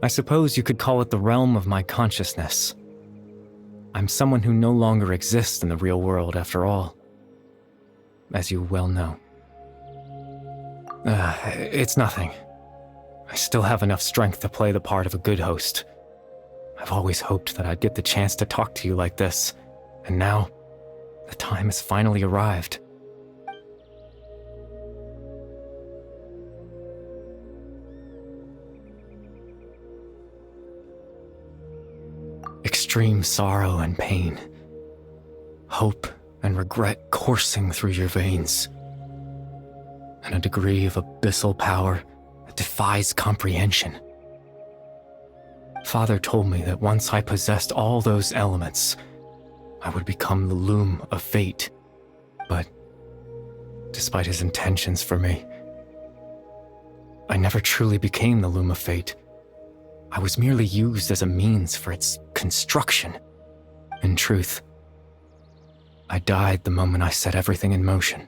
I suppose you could call it the realm of my consciousness. I'm someone who no longer exists in the real world, after all, as you well know. It's nothing. I still have enough strength to play the part of a good host. I've always hoped that I'd get the chance to talk to you like this, and now, the time has finally arrived. Extreme sorrow and pain, hope and regret coursing through your veins, and a degree of abyssal power that defies comprehension. Father told me that once I possessed all those elements, I would become the loom of fate. But despite his intentions for me, I never truly became the loom of fate. I was merely used as a means for its construction. In truth, I died the moment I set everything in motion.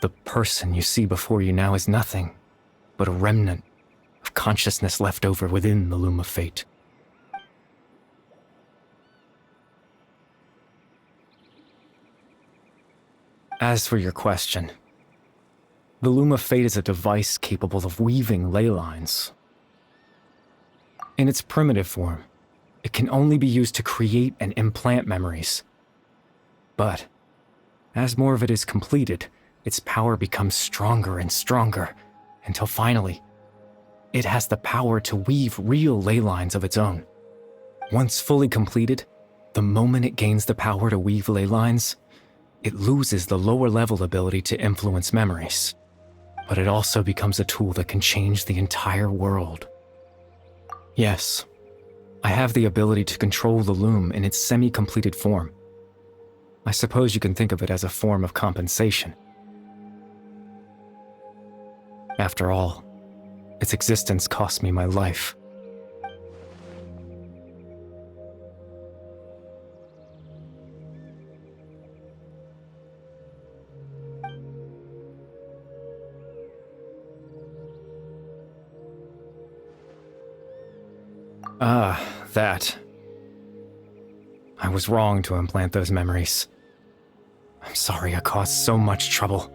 The person you see before you now is nothing but a remnant of consciousness left over within the loom of fate. As for your question, the loom of fate is a device capable of weaving ley lines. In its primitive form, it can only be used to create and implant memories. But, as more of it is completed, its power becomes stronger and stronger, until finally, it has the power to weave real ley lines of its own. Once fully completed, the moment it gains the power to weave ley lines, it loses the lower-level ability to influence memories. But it also becomes a tool that can change the entire world. Yes, I have the ability to control the loom in its semi-completed form. I suppose you can think of it as a form of compensation. After all, its existence cost me my life. That. I was wrong to implant those memories. I'm sorry I caused so much trouble.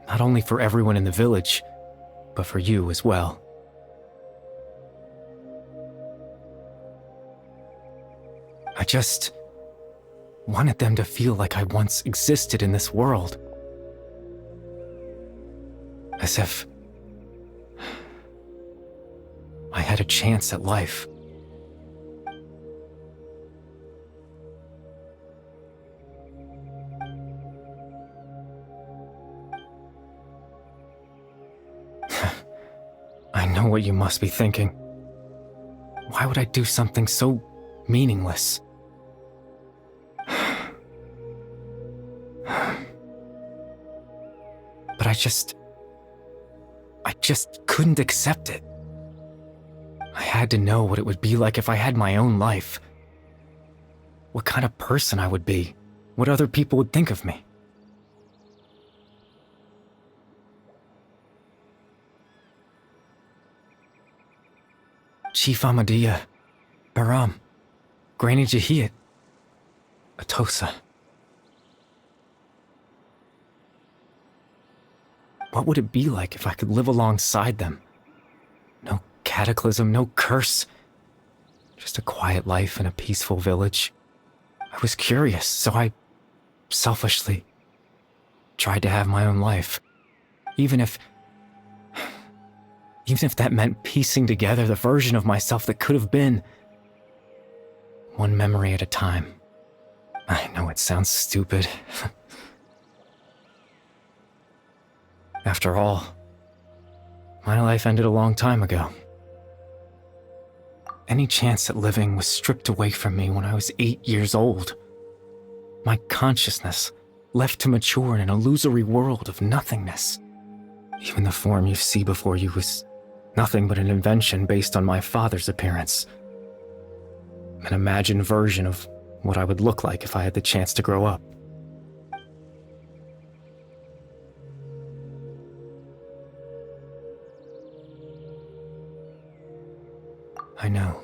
Not only for everyone in the village, but for you as well. I just wanted them to feel like I once existed in this world. As if I had a chance at life. I know what you must be thinking. Why would I do something so meaningless? But I just couldn't accept it. I had to know what it would be like if I had my own life. What kind of person I would be. What other people would think of me. Chief Ahmadiyya, Baram, Granny Jahiyat, Atosa. What would it be like if I could live alongside them? No cataclysm, no curse. Just a quiet life in a peaceful village. I was curious, so I selfishly tried to have my own life. Even if that meant piecing together the version of myself that could have been. One memory at a time. I know it sounds stupid. After all, my life ended a long time ago. Any chance at living was stripped away from me when I was 8 years old. My consciousness left to mature in an illusory world of nothingness. Even the form you see before you was nothing but an invention based on my father's appearance. An imagined version of what I would look like if I had the chance to grow up. I know.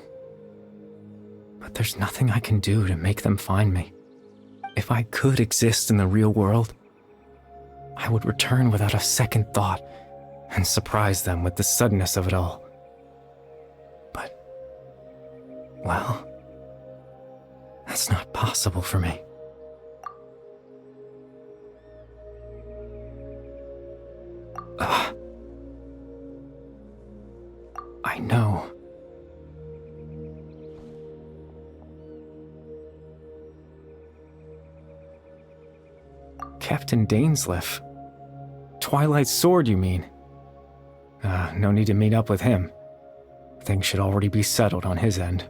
But there's nothing I can do to make them find me. If I could exist in the real world, I would return without a second thought and surprise them with the suddenness of it all. But, well, that's not possible for me. I know. Captain Dainsleif. Twilight Sword, you mean? No need to meet up with him. Things should already be settled on his end.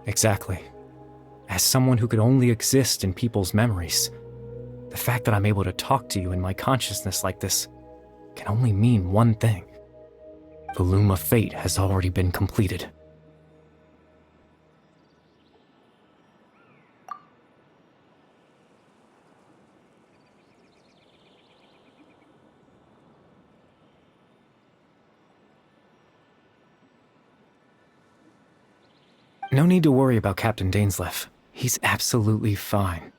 Exactly. As someone who could only exist in people's memories, the fact that I'm able to talk to you in my consciousness like this can only mean one thing. The Loom of Fate has already been completed. No need to worry about Captain Dainsleif. He's absolutely fine.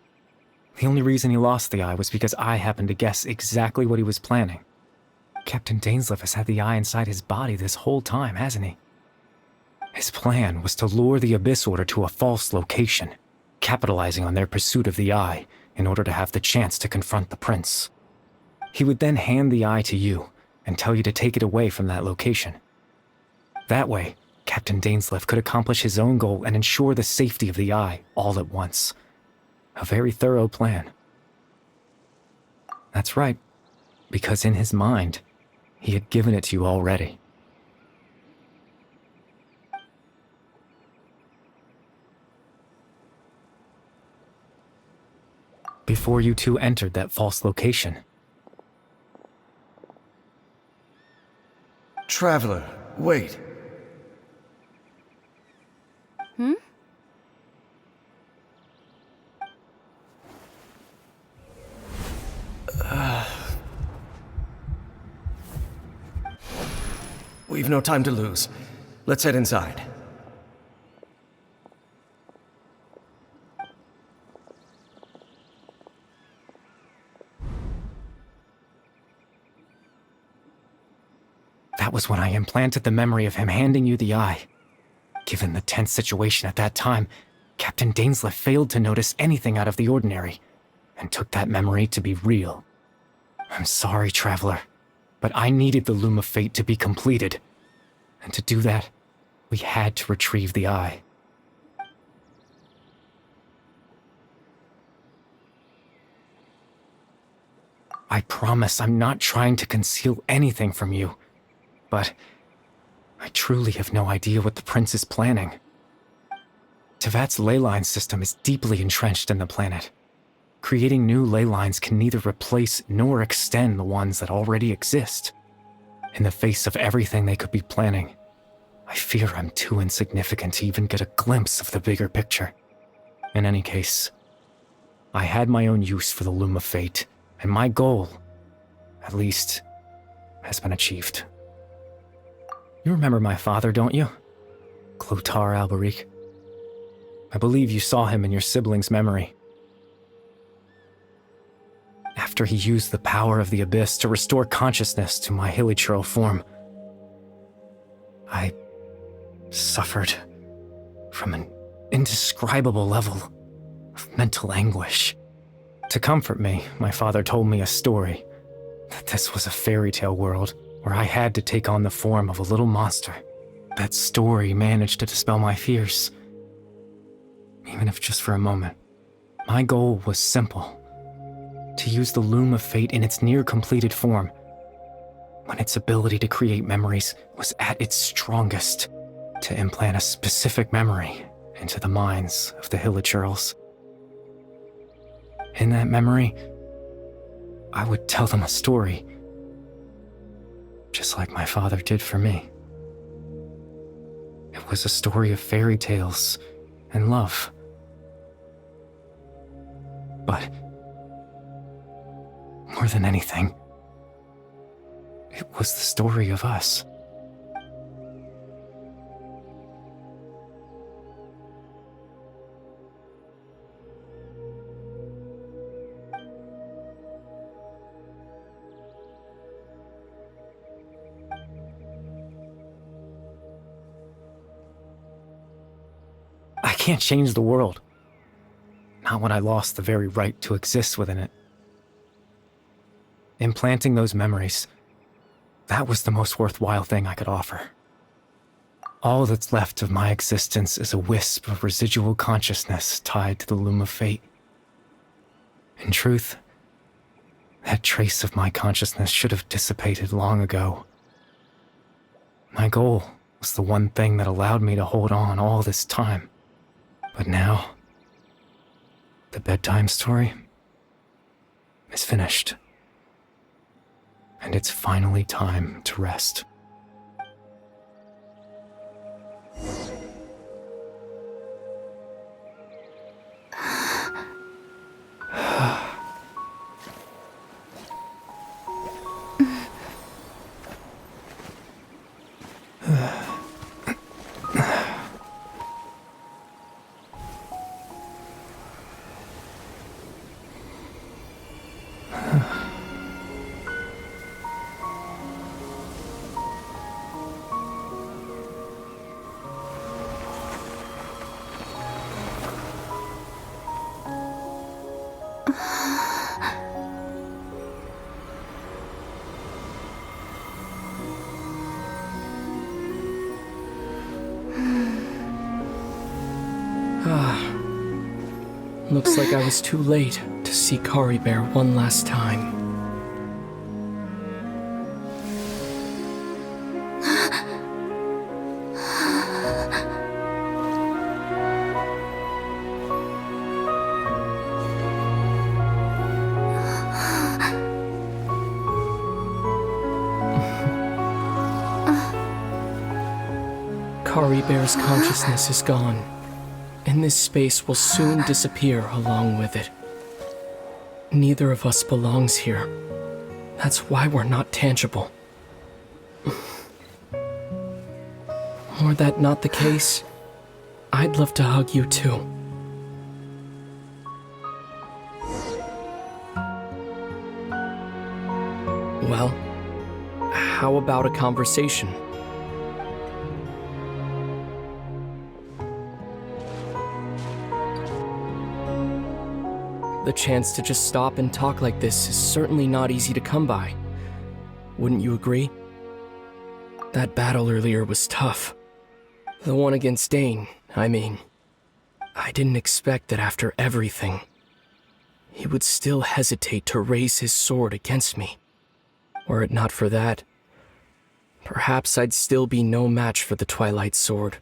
The only reason he lost the eye was because I happened to guess exactly what he was planning. Captain Dainsleif has had the eye inside his body this whole time, hasn't he? His plan was to lure the Abyss Order to a false location, capitalizing on their pursuit of the eye in order to have the chance to confront the prince. He would then hand the eye to you and tell you to take it away from that location. That way, Captain Dainsleif could accomplish his own goal and ensure the safety of the eye all at once. A very thorough plan. That's right, because in his mind, he had given it to you already. Before you two entered that false location. Traveler, wait. We've no time to lose. Let's head inside. That was when I implanted the memory of him handing you the eye. Given the tense situation at that time, Captain Dainsleif failed to notice anything out of the ordinary, and took that memory to be real. I'm sorry, Traveler, but I needed the Loom of Fate to be completed. And to do that, we had to retrieve the eye. I promise I'm not trying to conceal anything from you, but I truly have no idea what the prince is planning. Tevat's ley line system is deeply entrenched in the planet. Creating new ley lines can neither replace nor extend the ones that already exist. In the face of everything they could be planning, I fear I'm too insignificant to even get a glimpse of the bigger picture. In any case, I had my own use for the Loom of Fate, and my goal, at least, has been achieved. You remember my father, don't you? Clotar Alberic. I believe you saw him in your sibling's memory. After he used the power of the Abyss to restore consciousness to my hilichurl form, I suffered from an indescribable level of mental anguish. To comfort me, my father told me a story, that this was a fairy tale world where I had to take on the form of a little monster. That story managed to dispel my fears, even if just for a moment. My goal was simple: to use the Loom of Fate in its near-completed form, when its ability to create memories was at its strongest, to implant a specific memory into the minds of the hilichurls. In that memory, I would tell them a story, just like my father did for me. It was a story of fairy tales and love. But more than anything, it was the story of us. can't change the world. Not when I lost the very right to exist within it. Implanting those memories, that was the most worthwhile thing I could offer. All that's left of my existence is a wisp of residual consciousness tied to the loom of fate. In truth, that trace of my consciousness should have dissipated long ago. My goal was the one thing that allowed me to hold on all this time. But now, the bedtime story is finished. And it's finally time to rest. Looks like I was too late to see Kari Bear one last time. Kari Bear's consciousness is gone, and this space will soon disappear along with it. Neither of us belongs here. That's why we're not tangible. Were that not the case, I'd love to hug you too. Well, how about a conversation? The chance to just stop and talk like this is certainly not easy to come by. Wouldn't you agree? That battle earlier was tough. The one against Dane, I mean. I didn't expect that after everything, he would still hesitate to raise his sword against me. Were it not for that, perhaps I'd still be no match for the Twilight Sword.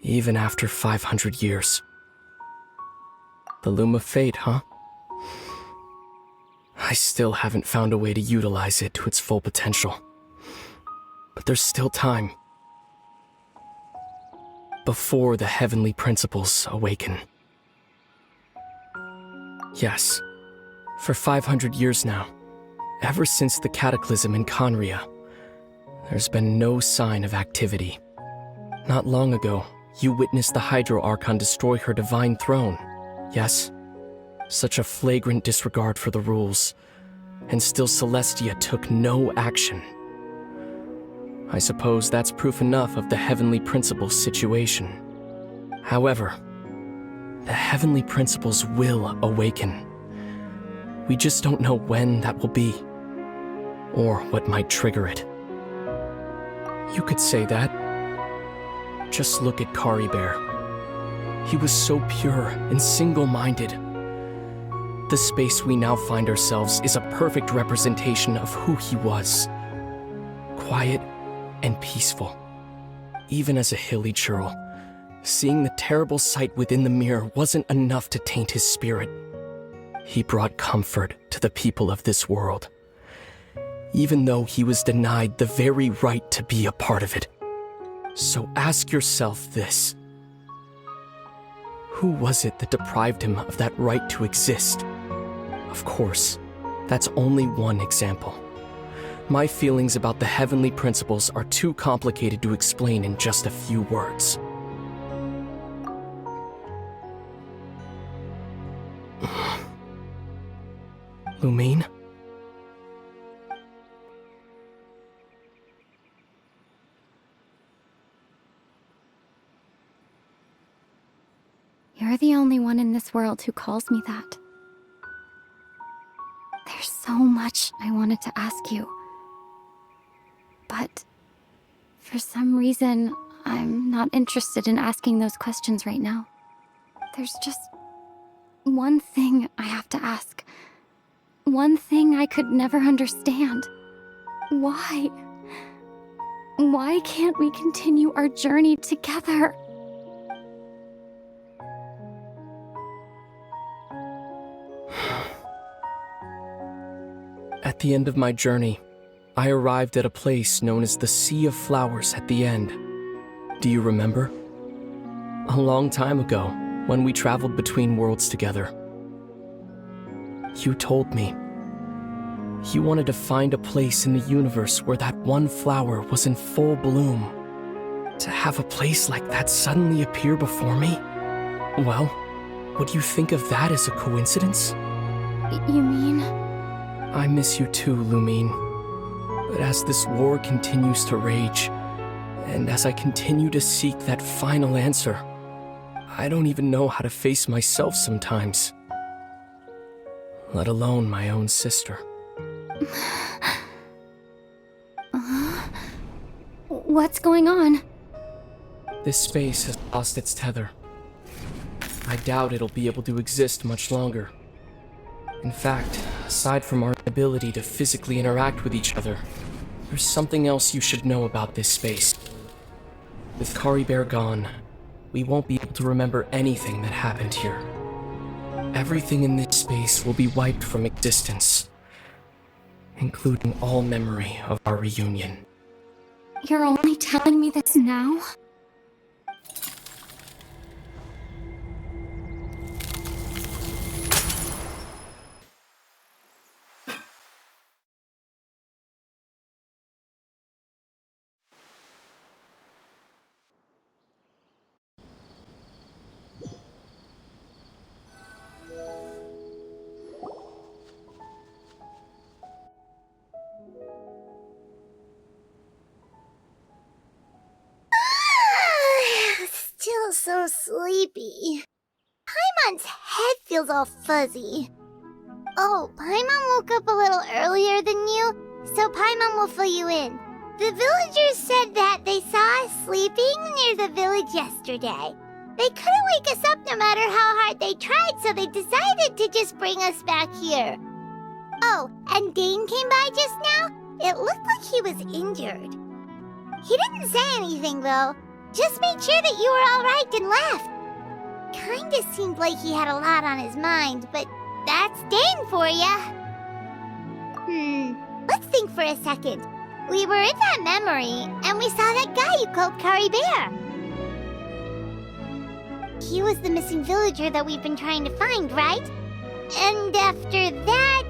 Even after 500 years. The Loom of Fate, huh? I still haven't found a way to utilize it to its full potential. But there's still time. Before the heavenly principles awaken. Yes, for 500 years now, ever since the cataclysm in Conria, there's been no sign of activity. Not long ago, you witnessed the Hydro Archon destroy her divine throne. Yes, such a flagrant disregard for the rules, and still Celestia took no action. I suppose that's proof enough of the Heavenly Principles situation. However, the Heavenly Principles will awaken. We just don't know when that will be, or what might trigger it. You could say that. Just look at Kari Bear. He was so pure and single-minded. The space we now find ourselves is a perfect representation of who he was. Quiet and peaceful. Even as a hilly churl, seeing the terrible sight within the mirror wasn't enough to taint his spirit. He brought comfort to the people of this world, even though he was denied the very right to be a part of it. So ask yourself this. Who was it that deprived him of that right to exist? Of course, that's only one example. My feelings about the Heavenly Principles are too complicated to explain in just a few words. Lumine? You're the only one in this world who calls me that. There's so much I wanted to ask you. But for some reason, I'm not interested in asking those questions right now. There's just one thing I have to ask. One thing I could never understand. Why? Why can't we continue our journey together? At the end of my journey, I arrived at a place known as the Sea of Flowers at the end. Do you remember? A long time ago, when we traveled between worlds together. You told me you wanted to find a place in the universe where that one flower was in full bloom. To have a place like that suddenly appear before me? Well, would you think of that as a coincidence? You mean? I miss you too, Lumine. But as this war continues to rage, and as I continue to seek that final answer, I don't even know how to face myself sometimes. Let alone my own sister. What's going on? This space has lost its tether. I doubt it'll be able to exist much longer. In fact, aside from our ability to physically interact with each other, there's something else you should know about this space. With Kari Bear gone, we won't be able to remember anything that happened here. Everything in this space will be wiped from existence, including all memory of our reunion. You're only telling me this now? Still so sleepy. Paimon's head feels all fuzzy. Oh, Paimon woke up a little earlier than you, so Paimon will fill you in. The villagers said that they saw us sleeping near the village yesterday. They couldn't wake us up no matter how hard they tried, so they decided to just bring us back here. Oh, and Dane came by just now. It looked like he was injured. He didn't say anything, though. Just made sure that you were all right and left. Kinda seemed like he had a lot on his mind, but that's Dane for ya. Let's think for a second. We were in that memory, and we saw that guy you called Kari Bear. He was the missing villager that we've been trying to find, right? And after that,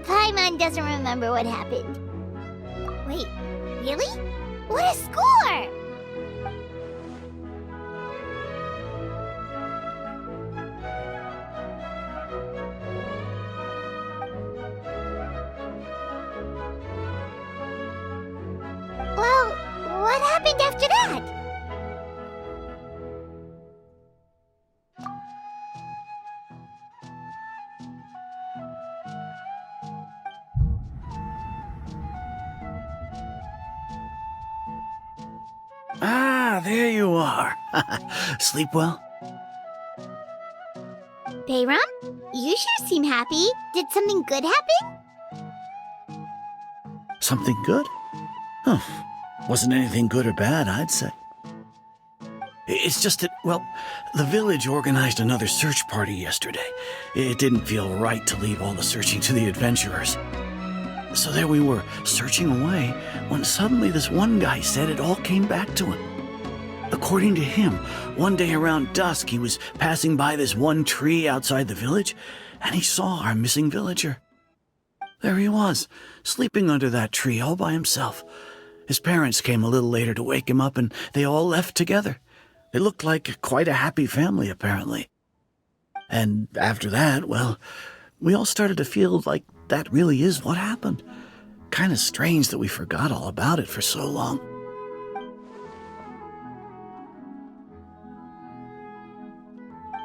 Paimon doesn't remember what happened. Wait, really? What a score! Well, what happened after that? Ah, there you are. Sleep well? Bayram, you sure seem happy. Did something good happen? Something good? Huh. Wasn't anything good or bad, I'd say. It's just that, well, the village organized another search party yesterday. It didn't feel right to leave all the searching to the adventurers. So there we were, searching away, when suddenly this one guy said it all came back to him. According to him, one day around dusk, he was passing by this one tree outside the village, and he saw our missing villager. There he was, sleeping under that tree all by himself. His parents came a little later to wake him up, and they all left together. They looked like quite a happy family, apparently. And after that, well, we all started to feel like that really is what happened. Kind of strange that we forgot all about it for so long.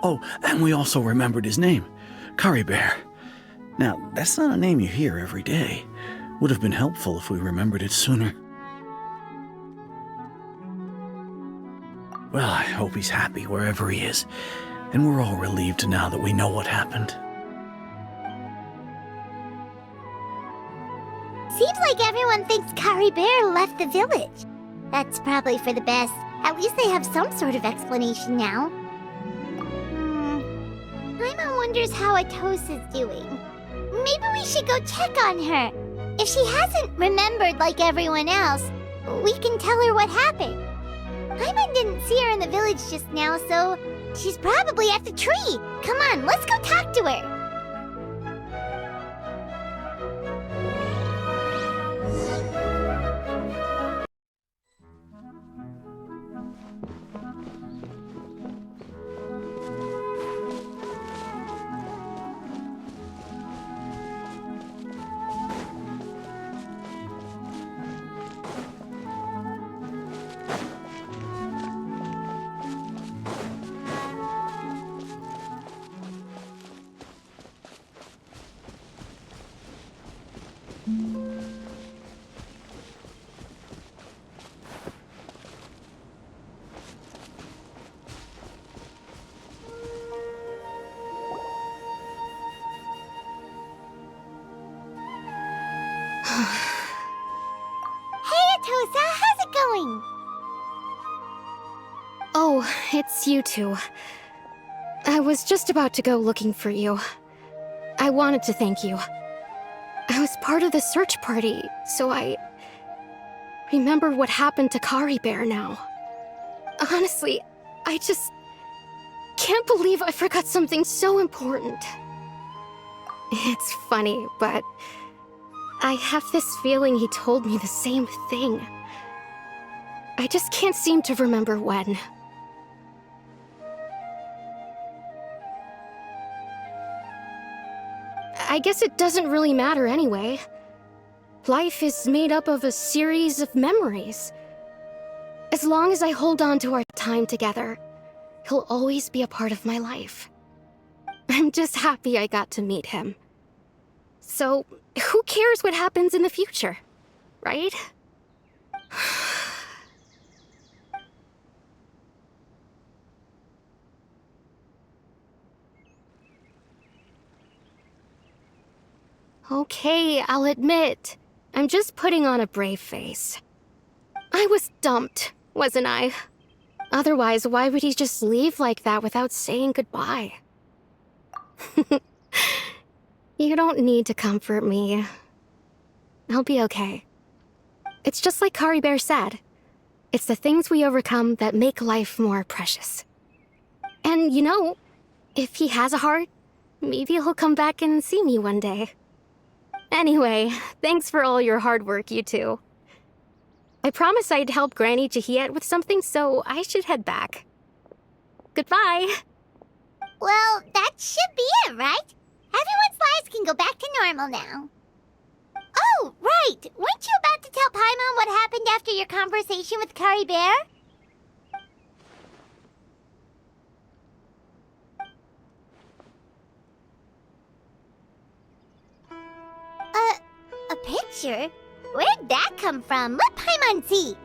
Oh, and we also remembered his name, Curry Bear. Now, that's not a name you hear every day. Would have been helpful if we remembered it sooner. Well, I hope he's happy wherever he is, and we're all relieved now that we know what happened. Seems like everyone thinks Curry Bear left the village. That's probably for the best. At least they have some sort of explanation now. Paimon wonders how Atosa's doing. Maybe we should go check on her. If she hasn't remembered like everyone else, we can tell her what happened. Paimon didn't see her in the village just now, so she's probably at the tree. Come on, let's go talk to her. How's it going? Oh, it's you two. I was just about to go looking for you. I wanted to thank you. I was part of the search party, so I remember what happened to Curry Bear now. Honestly, I just can't believe I forgot something so important. It's funny, but I have this feeling he told me the same thing. I just can't seem to remember when. I guess it doesn't really matter anyway. Life is made up of a series of memories. As long as I hold on to our time together, he'll always be a part of my life. I'm just happy I got to meet him. So, who cares what happens in the future, right? Okay, I'll admit, I'm just putting on a brave face. I was dumped, wasn't I? Otherwise, why would he just leave like that without saying goodbye? You don't need to comfort me. I'll be okay. It's just like Curry Bear said. It's the things we overcome that make life more precious. And you know, if he has a heart, maybe he'll come back and see me one day. Anyway, thanks for all your hard work, you two. I promised I'd help Granny Jahiet with something, so I should head back. Goodbye! Well, that should be it, right? Everyone's lives can go back to normal now. Oh, right! Weren't you about to tell Paimon what happened after your conversation with Curry Bear? A picture? Where'd that come from? Let Paimon see!